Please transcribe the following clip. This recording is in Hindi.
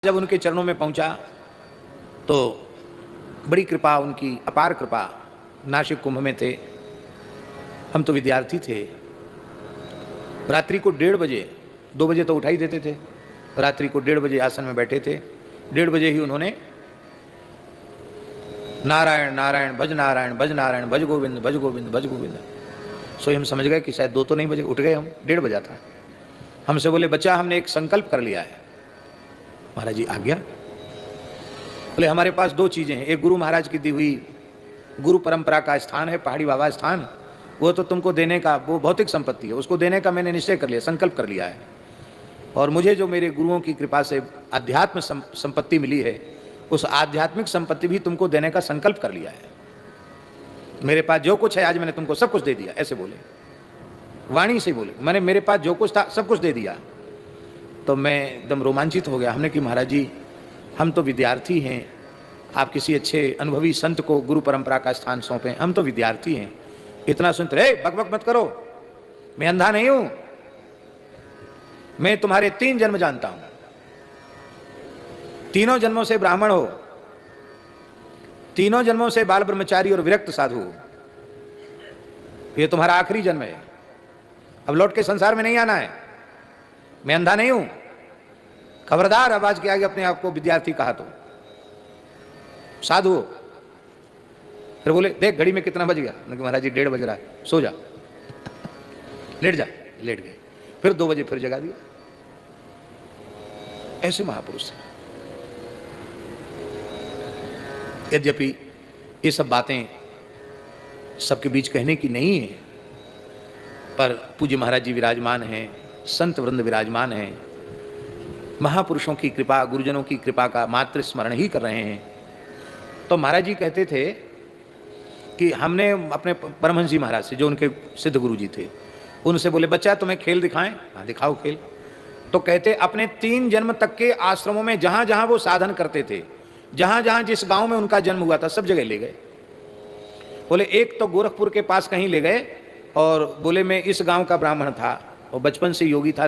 जब उनके चरणों में पहुंचा तो बड़ी कृपा, उनकी अपार कृपा। नासिक कुंभ में थे, हम तो विद्यार्थी थे। रात्रि को 1:30 बजे, 2 बजे तो उठा ही देते थे, रात्रि को 1:30 बजे आसन में बैठे थे। 1:30 बजे ही उन्होंने नारायण नारायण भज नारायण भज नारायण भज गोविंद भज गोविंद भज गोविंद। सो हम समझ गए कि शायद 2 तो नहीं बजे, उठ गए हम, 1:30 बजा था। हमसे बोले, बच्चा हमने एक संकल्प कर लिया है। महाराज जी आज्ञा। बोले हमारे पास 2 चीजें हैं, एक गुरु महाराज की दी हुई गुरु परंपरा का स्थान है, पहाड़ी बाबा स्थान, वो तो तुमको देने का, वो भौतिक संपत्ति है, उसको देने का मैंने निश्चय कर लिया, संकल्प कर लिया है। और मुझे जो मेरे गुरुओं की कृपा से आध्यात्म संपत्ति मिली है, उस आध्यात्मिक संपत्ति भी तुमको देने का संकल्प कर लिया है। मेरे पास जो कुछ है आज मैंने तुमको सब कुछ दे दिया। ऐसे बोले, वाणी से बोले, मैंने मेरे पास जो कुछ था सब कुछ दे दिया। तो मैं एकदम रोमांचित हो गया। हमने कि महाराज जी हम तो विद्यार्थी हैं, आप किसी अच्छे अनुभवी संत को गुरु परंपरा का स्थान सौंपें, हम तो विद्यार्थी हैं। इतना सुनते रहे, बकबक मत करो, मैं अंधा नहीं हूं, मैं तुम्हारे 3 जन्म जानता हूं, तीनों जन्मों से ब्राह्मण हो, तीनों जन्मों से बाल ब्रह्मचारी और विरक्त साधु हो, ये तुम्हारा आखिरी जन्म है, अब लौट के संसार में नहीं आना है, मैं अंधा नहीं हूं। खबरदार आवाज के आगे अपने आप को विद्यार्थी कहा तो साधु हो। फिर बोले, देख घड़ी में कितना बज गया? महाराज जी 1:30 बज रहा है, सो जा, लेट जा। लेट गए। फिर 2 बजे फिर जगा दिया। ऐसे महापुरुष थे। यद्यपि ये सब बातें सबके बीच कहने की नहीं है, पर पूज्य महाराज जी विराजमान हैं, संत वृंद विराजमान हैं, महापुरुषों की कृपा, गुरुजनों की कृपा का मात्र स्मरण ही कर रहे हैं। तो महाराज जी कहते थे कि हमने अपने परमहंस जी महाराज से, जो उनके सिद्ध गुरु जी थे, उनसे बोले, बच्चा तुम्हें खेल दिखाएं? हाँ दिखाओ खेल। तो कहते अपने 3 जन्म तक के आश्रमों में जहां जहां वो साधन करते थे, जहां जहां जिस गांव में उनका जन्म हुआ था, सब जगह ले गए। बोले एक तो गोरखपुर के पास कहीं ले गए, और बोले मैं इस गांव का ब्राह्मण था और बचपन से योगी था।